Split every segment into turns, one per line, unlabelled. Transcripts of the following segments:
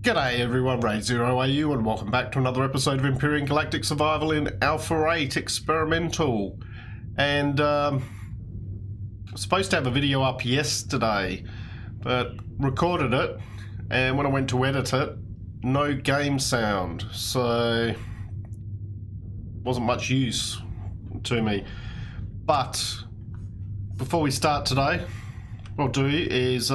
G'day everyone, RaidzeroAU, and welcome back to another episode of Empyrion Galactic Survival in Alpha 8 Experimental. And I was supposed to have a video up yesterday, but recorded it, and when I went to edit it, no game sound, so wasn't much use to me. But before we start today, what I'll do is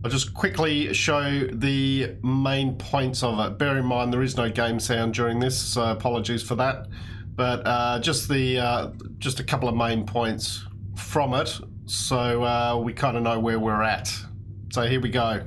I'll just quickly show the main points of it. Bear in mind there is no game sound during this, so apologies for that. But just a couple of main points from it, so we kind of know where we're at. So here we go.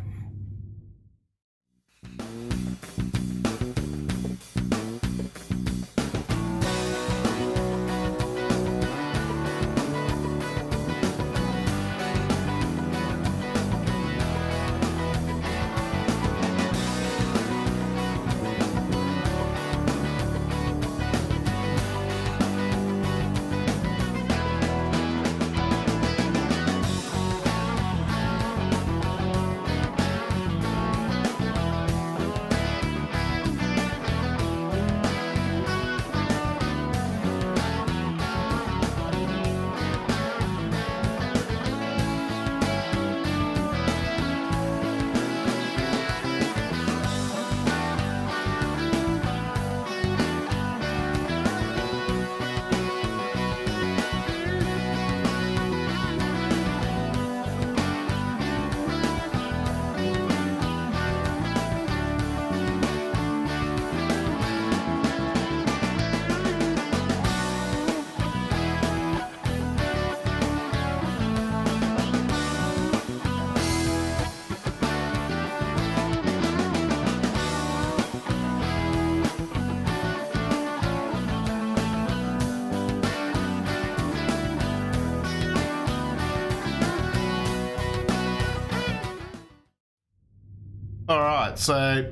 Alright, so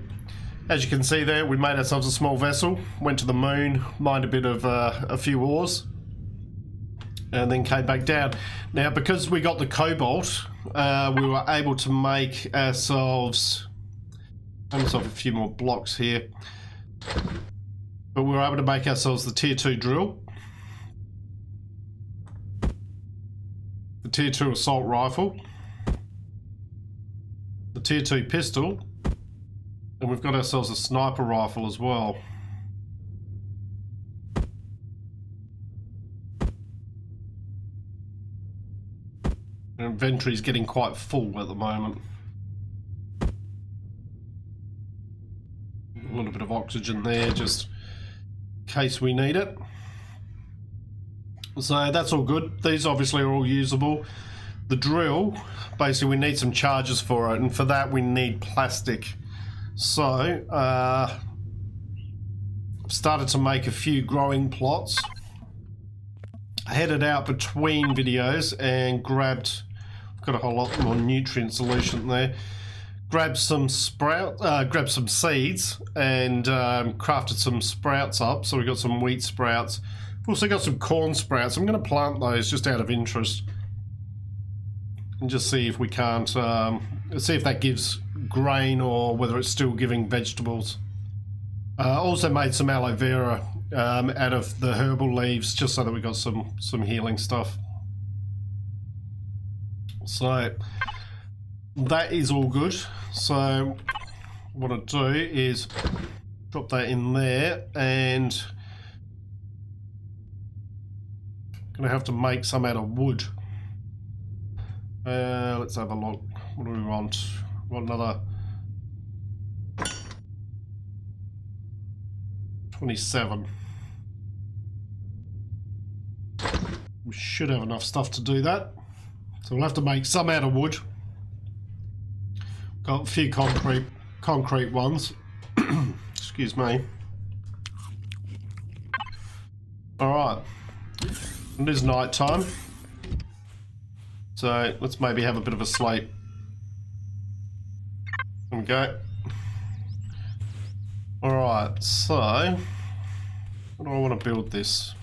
as you can see there, we made ourselves a small vessel, went to the moon, mined a bit of a few ores, and then came back down. Now, because we got the cobalt, we were able to make ourselves a few more blocks here, but we were able to make ourselves the tier 2 drill, the tier 2 assault rifle, the tier 2 pistol, and we've got ourselves a sniper rifle as well. Our inventory's getting quite full at the moment. A little bit of oxygen there, just in case we need it. So that's all good. These obviously are all usable. The drill, basically we need some charges for it, and for that we need plastic. So I've started to make a few growing plots. I headed out between videos and grabbed, I've got a whole lot more nutrient solution there, grabbed some grabbed some seeds and crafted some sprouts up. So we've got some wheat sprouts. We've also got some corn sprouts. I'm going to plant those just out of interest and just see if we can't, see if that gives grain or whether it's still giving vegetables. Also made some aloe vera out of the herbal leaves, just so that we got some healing stuff. So that is all good. So what I'll do is drop that in there, and I'm gonna have to make some out of wood. Let's have a look. What do we want? We want another 27. We should have enough stuff to do that. So we'll have to make some out of wood. Got a few concrete ones. Excuse me. Alright. It is night time. So let's maybe have a bit of a sleep. There we go. Alright, so how do I want to build this?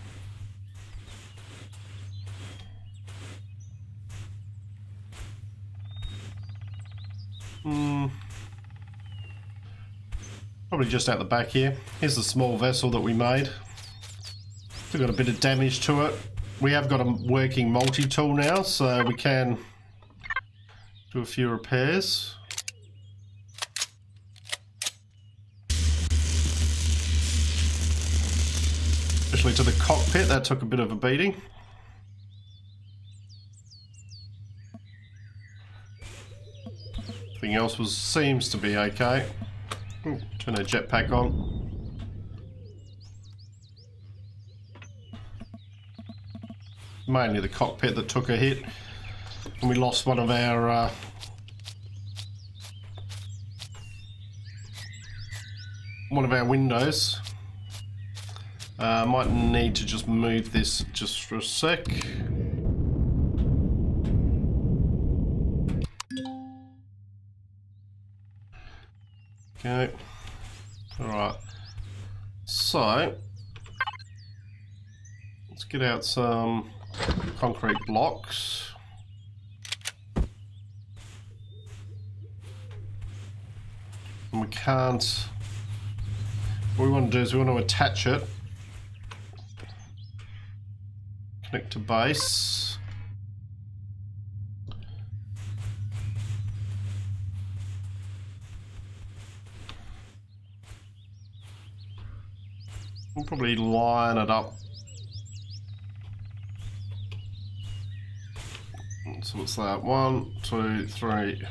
Probably just out the back here. Here's the small vessel that we made. Still got a bit of damage to it. We have got a working multi-tool now, so we can do a few repairs. Especially to the cockpit, that took a bit of a beating. Everything else seems to be okay. Ooh, turn our jetpack on. Mainly the cockpit that took a hit, and we lost one of our windows. Might need to just move this just for a sec. Okay. Alright. So, let's get out some concrete blocks. And we can't... What we want to do is we want to attach it. Connect to base. We'll probably line it up. So what's that? 1, 2, 3.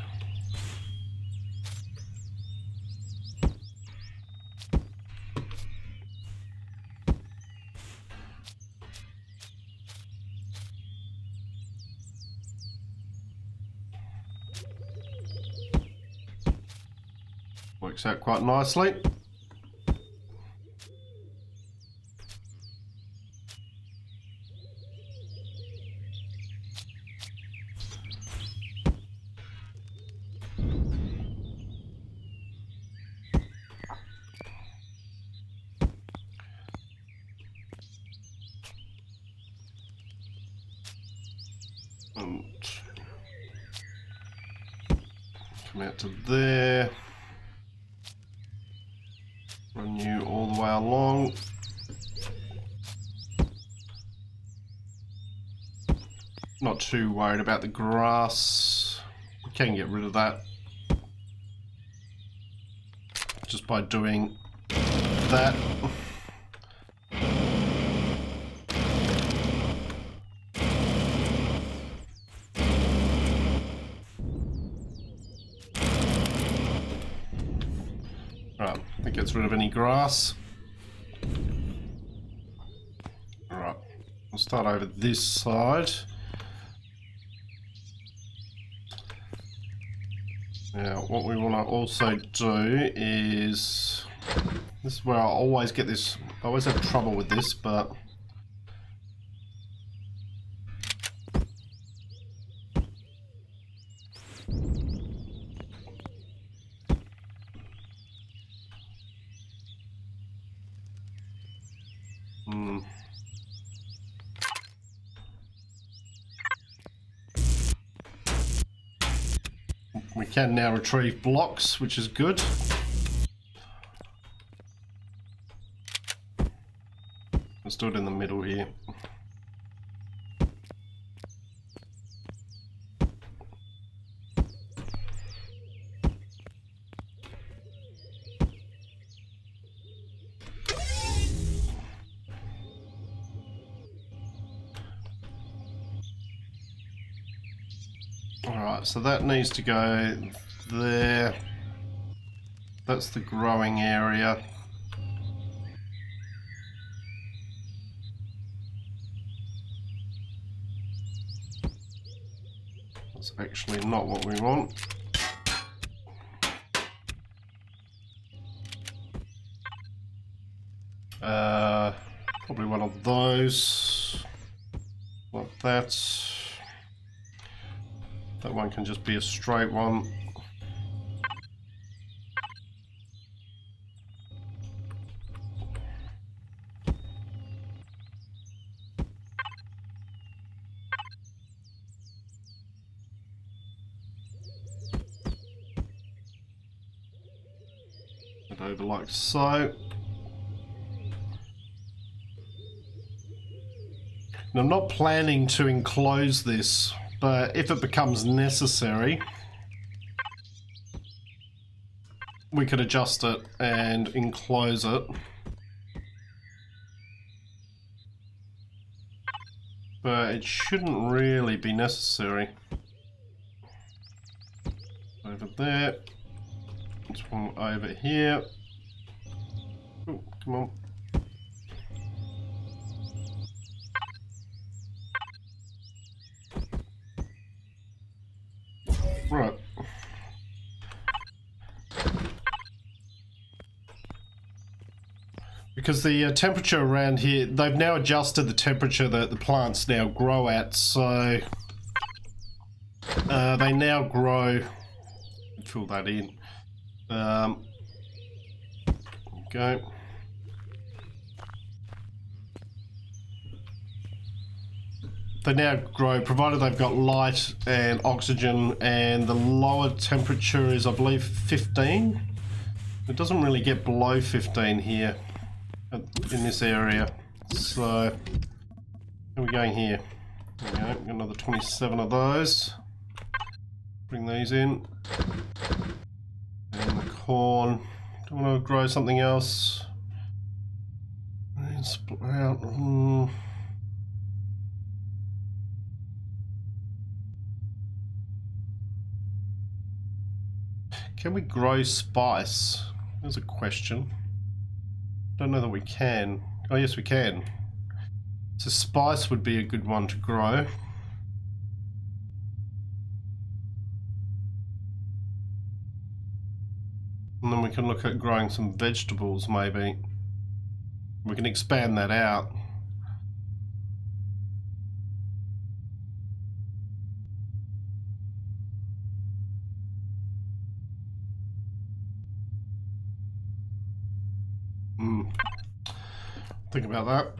Works out quite nicely. Come out to there. Run you all the way along. Not too worried about the grass. We can get rid of that just by doing that. Right, that gets rid of any grass. Alright, we'll start over this side. Now, what we want to also do is... This is where I always get this... I always have trouble with this, but... We can now retrieve blocks, which is good. Let's do it in the middle here. Alright, so that needs to go there. That's the growing area. That's actually not what we want. Probably one of those. Like that. That one can just be a straight one. that over like so. And I'm not planning to enclose this, but if it becomes necessary, we could adjust it and enclose it. But it shouldn't really be necessary. Over there. This one over here. Oh, come on. Right. Because the temperature around here, they've now adjusted the temperature that the plants now grow at, so they now grow, fill that in, okay. They now grow, provided they've got light and oxygen, and the lower temperature is, I believe, 15. It doesn't really get below 15 here in this area. So, how are we going here? There we go, got another 27 of those. Bring these in. And the corn. Do I want to grow something else? And split out. Can we grow spice? There's a question. Don't know that we can. Oh yes, we can. So spice would be a good one to grow. And then we can look at growing some vegetables maybe. We can expand that out. Think about that.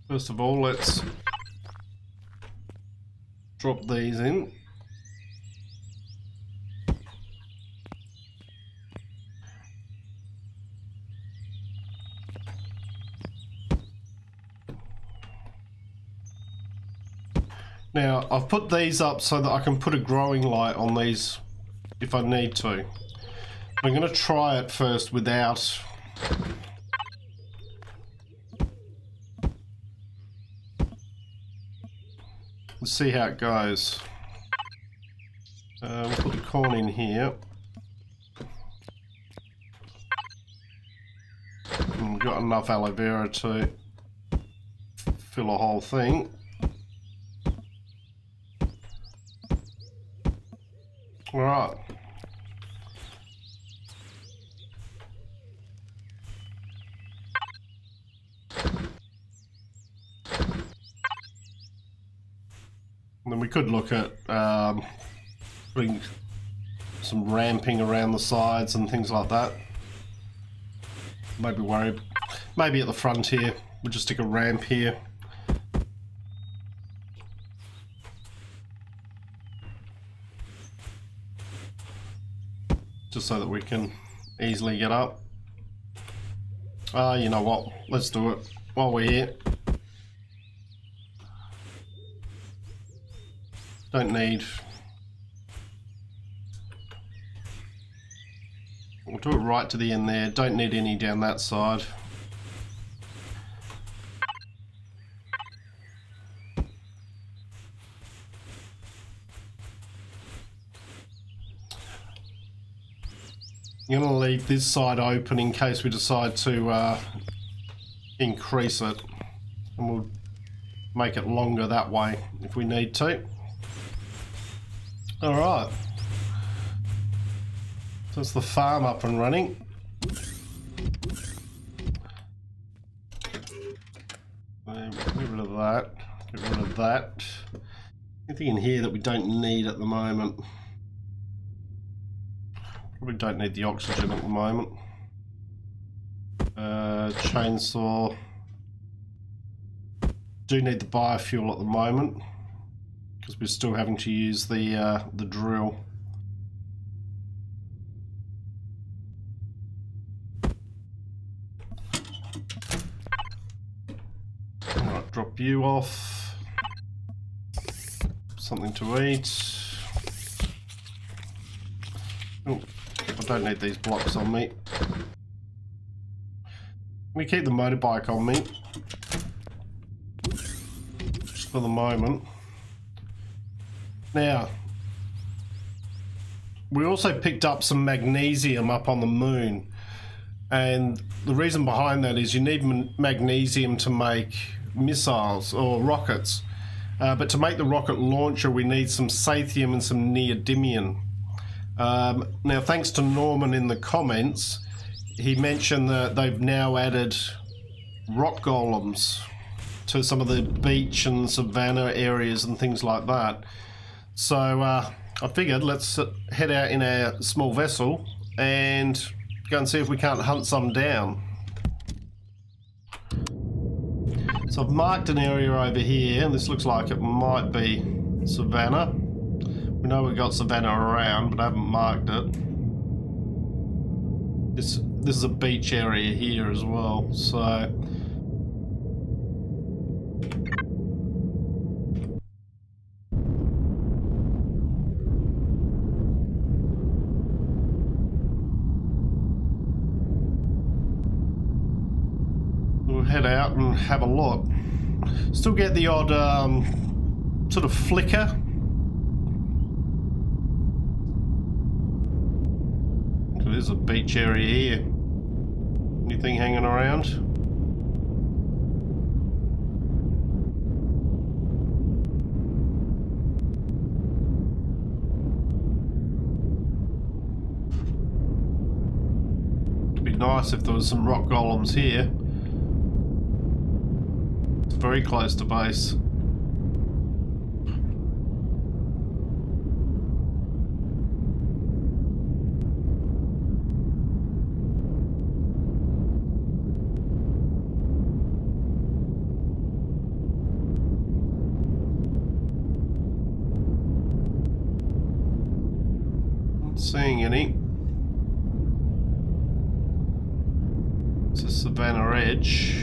First of all, let's drop these in. Now, I've put these up so that I can put a growing light on these if I need to. I'm going to try it first without. Let's see how it goes. We'll put the corn in here. And we've got enough aloe vera to fill a whole thing. Alright. And then we could look at putting some ramping around the sides and things like that. Maybe at the front here, we'll just stick a ramp here. Just so that we can easily get up. You know what? Let's do it while we're here. Don't need. We'll do it right to the end there. Don't need any down that side. I'm going to leave this side open in case we decide to increase it, and we'll make it longer that way if we need to. Alright, so it's the farm up and running. Get rid of that, get rid of that. Anything in here that we don't need at the moment? Probably don't need the oxygen at the moment. Chainsaw. Do need the biofuel at the moment because we're still having to use the drill. Alright, drop you off. Something to eat. Oh, I don't need these blocks on me. Let me keep the motorbike on me. Just for the moment. Now, we also picked up some magnesium up on the moon. And the reason behind that is you need magnesium to make missiles or rockets. But to make the rocket launcher, we need some sathium and some neodymium. Now, thanks to Norman in the comments, he mentioned that they've now added rock golems to some of the beach and savanna areas and things like that. So I figured let's head out in our small vessel and go and see if we can't hunt some down. So I've marked an area over here, and this looks like it might be savanna. We know we've got savanna around, but I haven't marked it. This is a beach area here as well, so we'll head out and have a look. Still get the odd sort of flicker. There's a beach area here. Anything hanging around? It'd be nice if there was some rock golems here. It's very close to base. Seeing any. It's a savanna edge.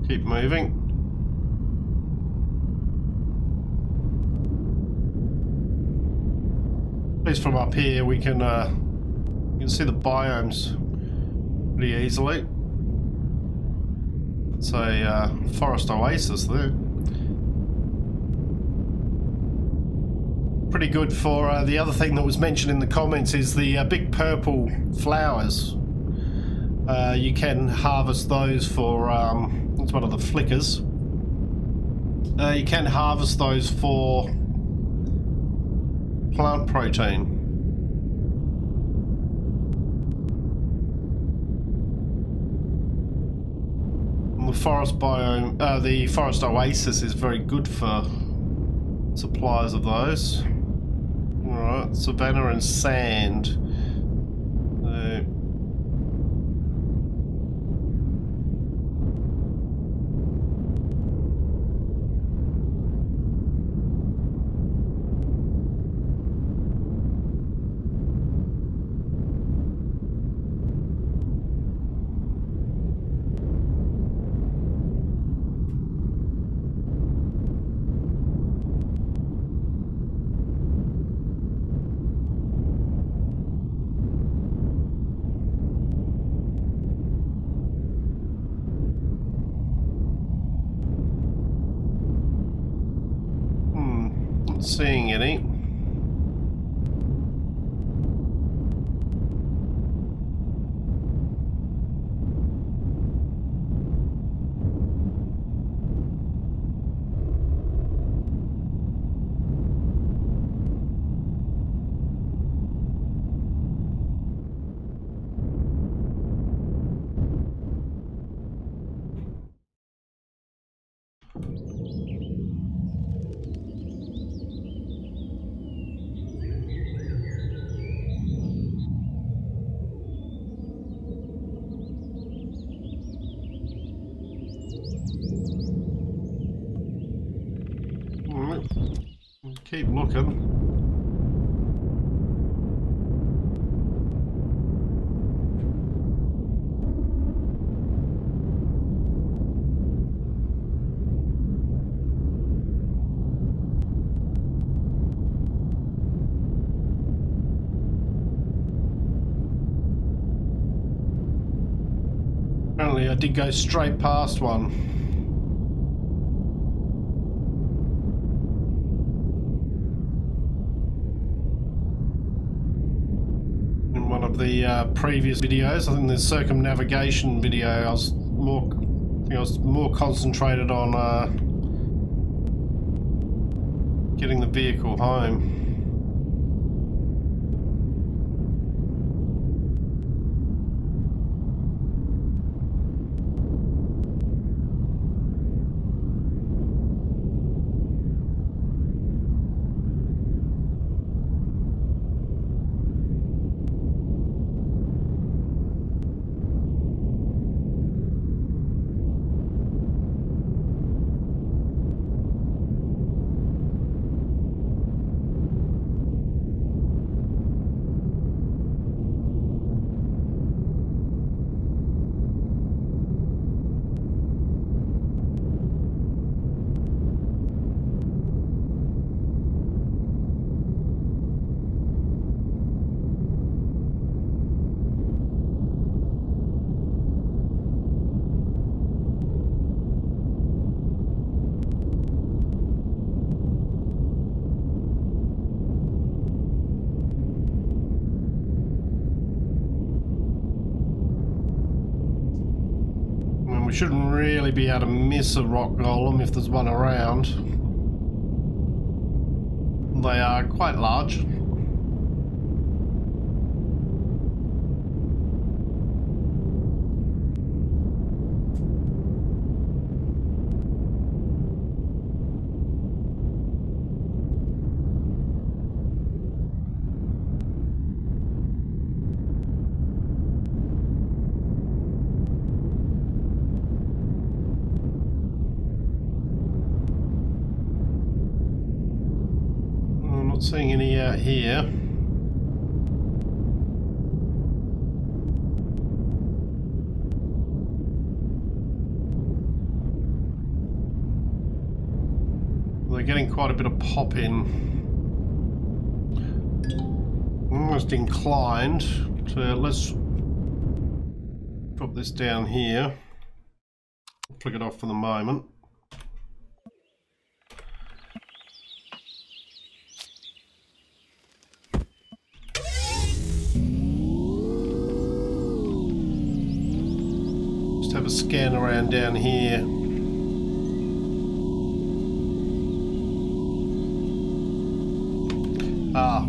Keep moving. At least from up here we can you can see the biomes pretty easily. It's a forest oasis there. Pretty good for the other thing that was mentioned in the comments is the big purple flowers. You can harvest those for it's one of the flickers. You can harvest those for plant protein. And the forest biome, the forest oasis is very good for supplies of those. Alright, savanna and sand. Seeing any. Keep looking. Apparently I did go straight past one. In one of the previous videos, I think the circumnavigation video, I was more concentrated on getting the vehicle home. We shouldn't really be able to miss a rock golem if there's one around. They are quite large. Not seeing any out here. They're getting quite a bit of pop in. Almost inclined to, let's drop this down here. Flick it off for the moment. Have a scan around down here.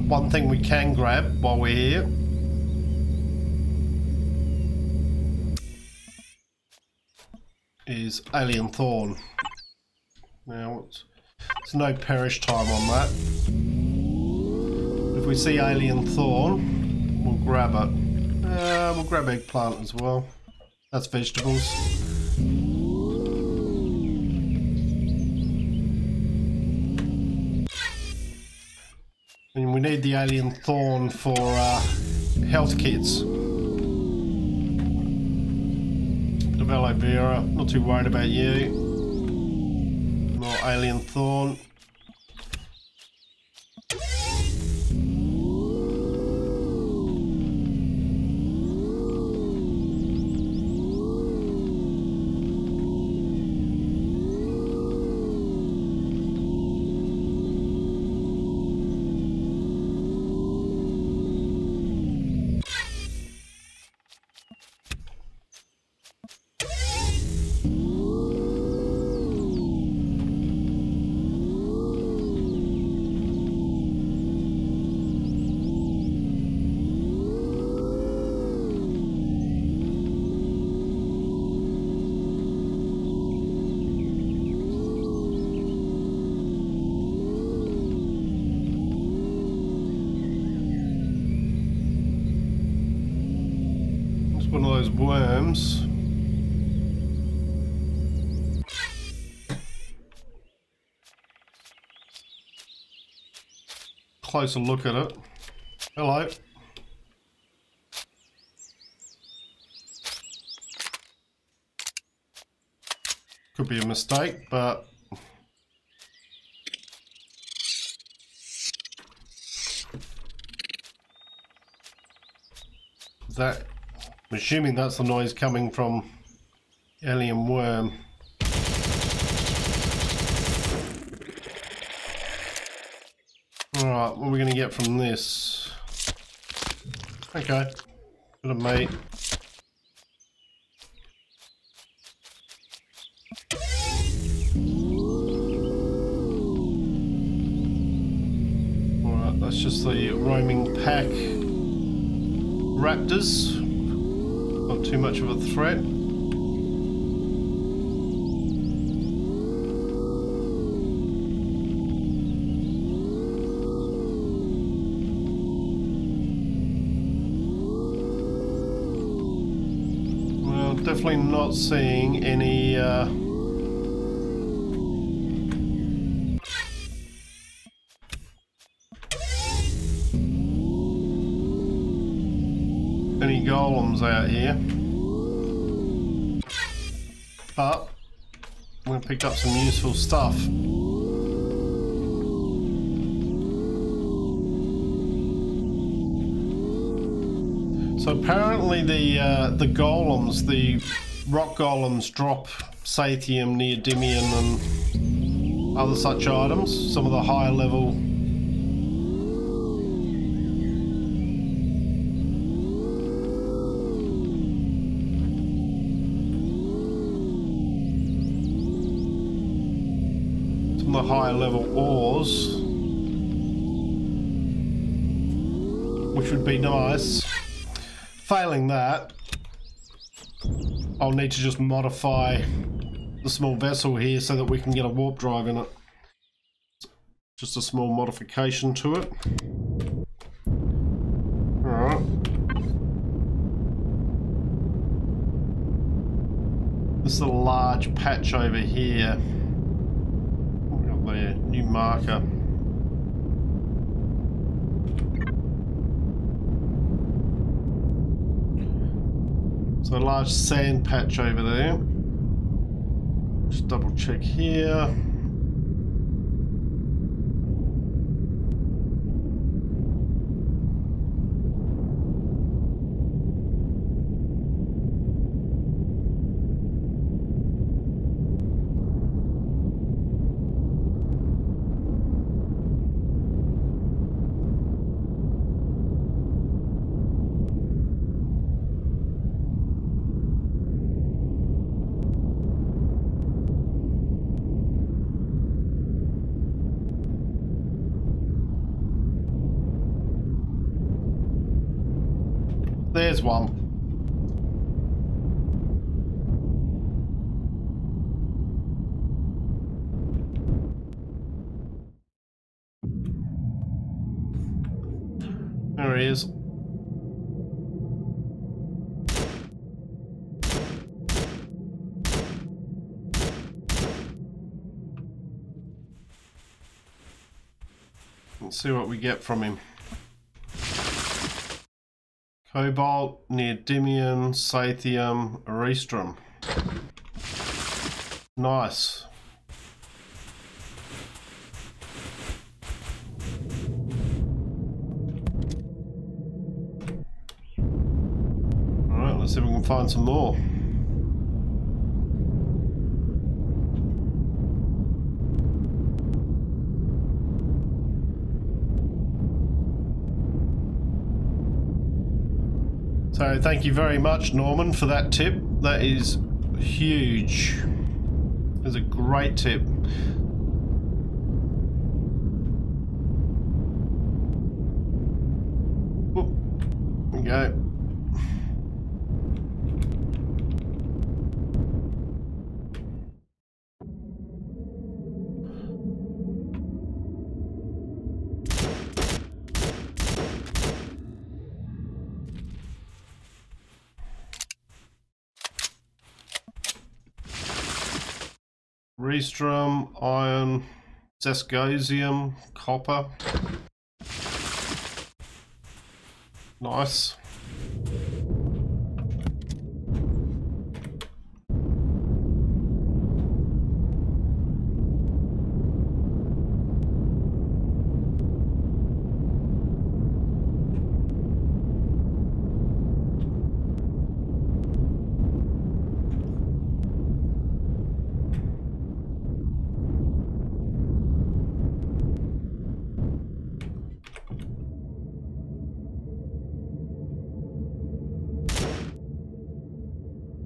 One thing we can grab while we're here is Alien Thorn. Now, there's no perish time on that. If we see Alien Thorn, we'll grab it. We'll grab eggplant as well. That's vegetables. And we need the Alien Thorn for health kits. Hello Vera, not too worried about you. More Alien Thorn. One of those worms. closer look at it. Hello. Could be a mistake, but that, I'm assuming that's the noise coming from Eleon worm. Alright, what are we going to get from this? Okay, bit of meat. Alright, that's just the roaming pack raptors. Not too much of a threat. Well, definitely not seeing any any golems out here, but we picked up some useful stuff. So apparently the golems, the rock golems, drop sathium, neodymium and other such items. Some of the higher level higher level ores, which would be nice. Failing that, I'll need to just modify the small vessel here so that we can get a warp drive in it. Just a small modification to it. Alright. This is a large patch over here. The new marker. So a large sand patch over there. Just double check here. There's one. There he is. Let's see what we get from him. Cobalt, neodymium, sathium, erystrum. Nice. Alright, let's see if we can find some more. So thank you very much, Norman, for that tip. That is huge. It's a great tip. Whoop. There we go. Erystrum, iron, zesgosium, copper. Nice.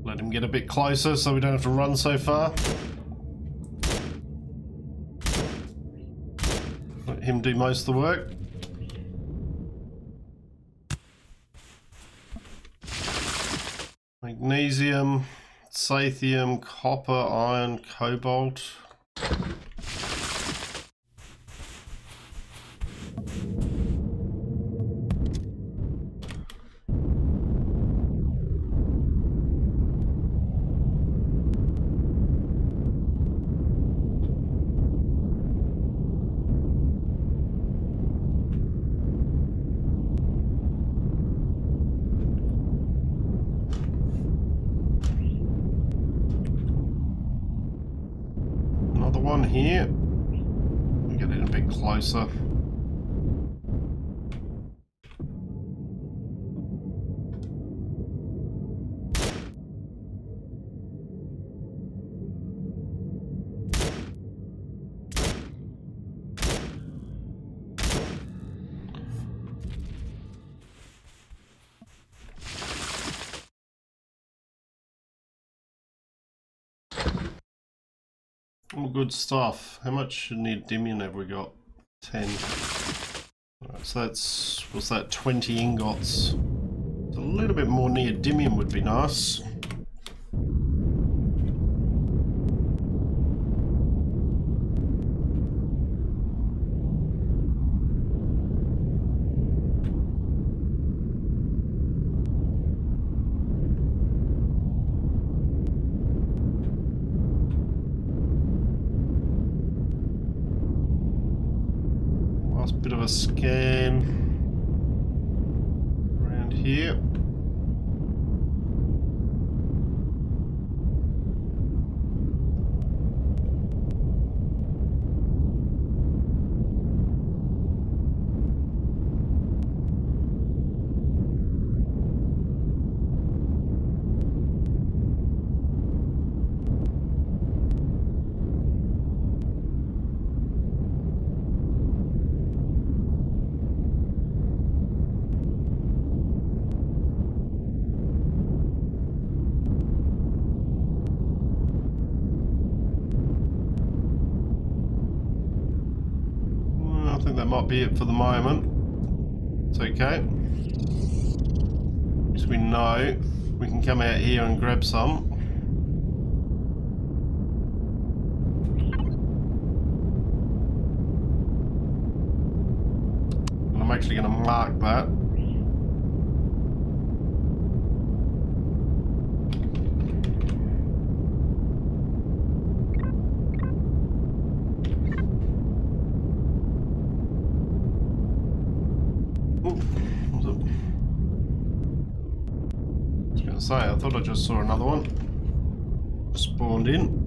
Let him get a bit closer so we don't have to run so far. Let him do most of the work. Magnesium, sathium, copper, iron, cobalt. One here. Get it a bit closer. All good stuff. How much neodymium have we got? 10. Alright, so that's, what's that, 20 ingots. A little bit more neodymium would be nice. Bit of a scan around here. I think that might be it for the moment. It's okay. Because we know we can come out here and grab some. And I'm actually going to mark that. I thought I just saw another one spawned in.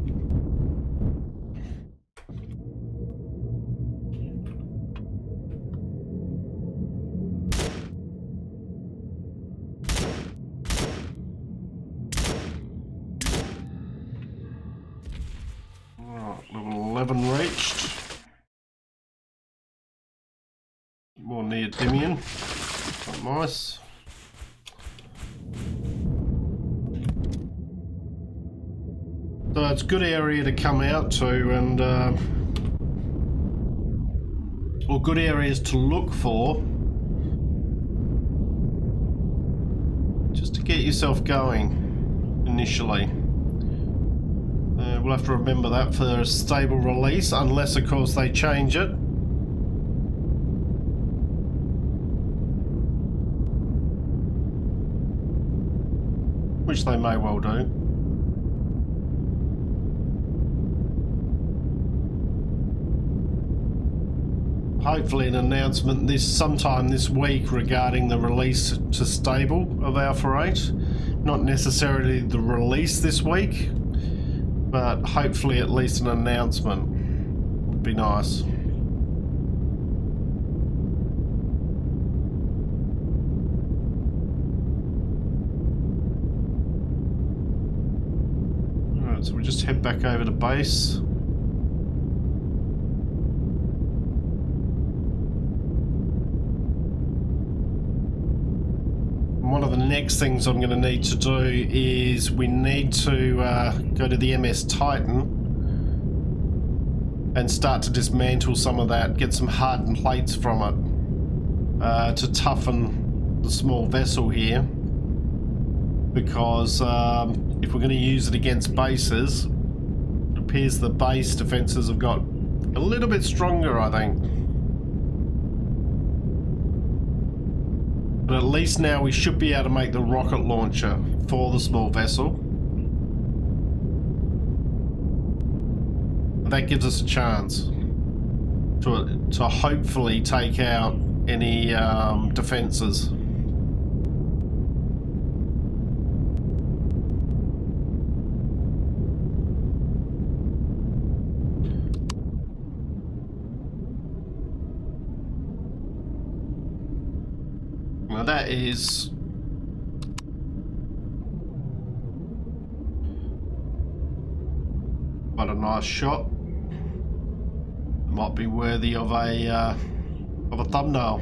Right, level 11 reached. More neodymium. Quite nice. So it's a good area to come out to, and or good areas to look for, just to get yourself going initially. We'll have to remember that for a stable release, unless of course they change it. Which they may well do. hopefully an announcement sometime this week regarding the release to stable of Alpha 8. Not necessarily the release this week, but hopefully at least an announcement would be nice. Alright, so we just head back over to base. One of the next things I'm going to need to do is we need to go to the MS Titan and start to dismantle some of that, get some hardened plates from it to toughen the small vessel here, because if we're going to use it against bases, it appears the base defenses have got a little bit stronger, I think. But at least now we should be able to make the rocket launcher for the small vessel. That gives us a chance to hopefully take out any defenses. Now that is quite a nice shot. Might be worthy of a thumbnail.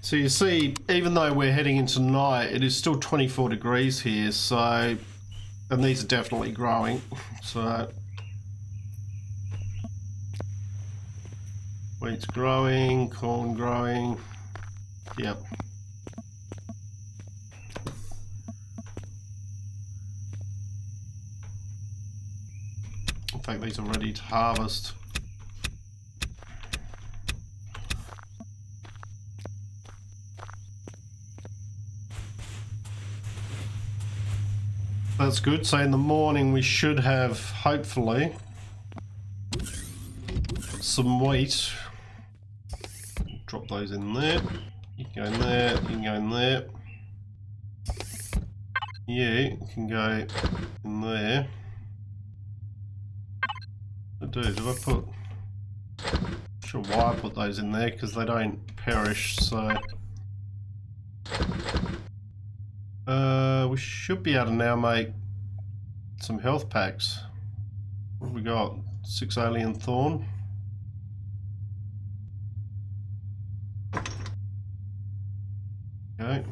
So you see, even though we're heading into night, it is still 24 degrees here, so, and these are definitely growing, so wheat's growing, corn growing, yep. In fact, these are ready to harvest. That's good. So in the morning we should have, hopefully, some wheat. Drop those in there. You can go in there, you can go in there. You can go in there. Did I put... Not sure why I put those in there, because they don't perish, so... we should be able to now make some health packs. What have we got? 6 alien thorn. Okay.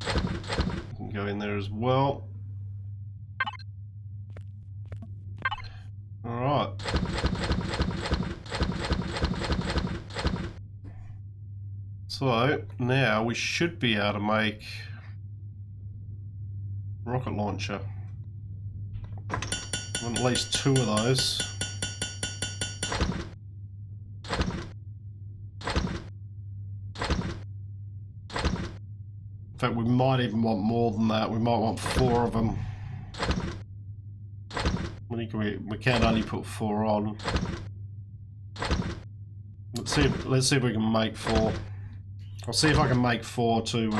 You can go in there as well. Alright. So now we should be able to make rocket launcher. Want at least 2 of those. In fact, we might even want more than that. We might want 4 of them. We can only put 4 on. Let's see if we can make 4. I'll see if I can make 4 to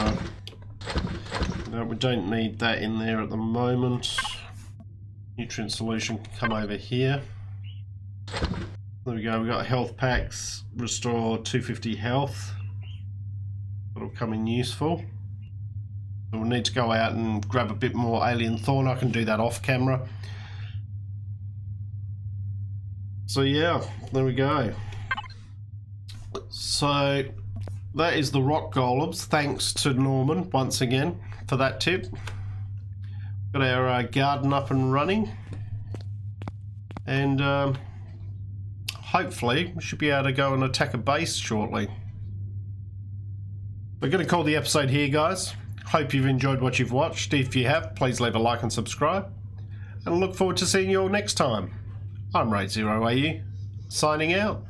no, we don't need that in there at the moment. Nutrient solution can come over here. There we go, we've got health packs, restore 250 health. That'll come in useful. So we'll need to go out and grab a bit more alien thorn. I can do that off camera. So yeah, there we go. So that is the rock golems. Thanks to Norman once again for that tip. Got our garden up and running, and hopefully we should be able to go and attack a base shortly. We're going to call the episode here, guys. Hope you've enjoyed what you've watched. If you have, please leave a like and subscribe, and I look forward to seeing you all next time. I'm RaidzeroAU, signing out.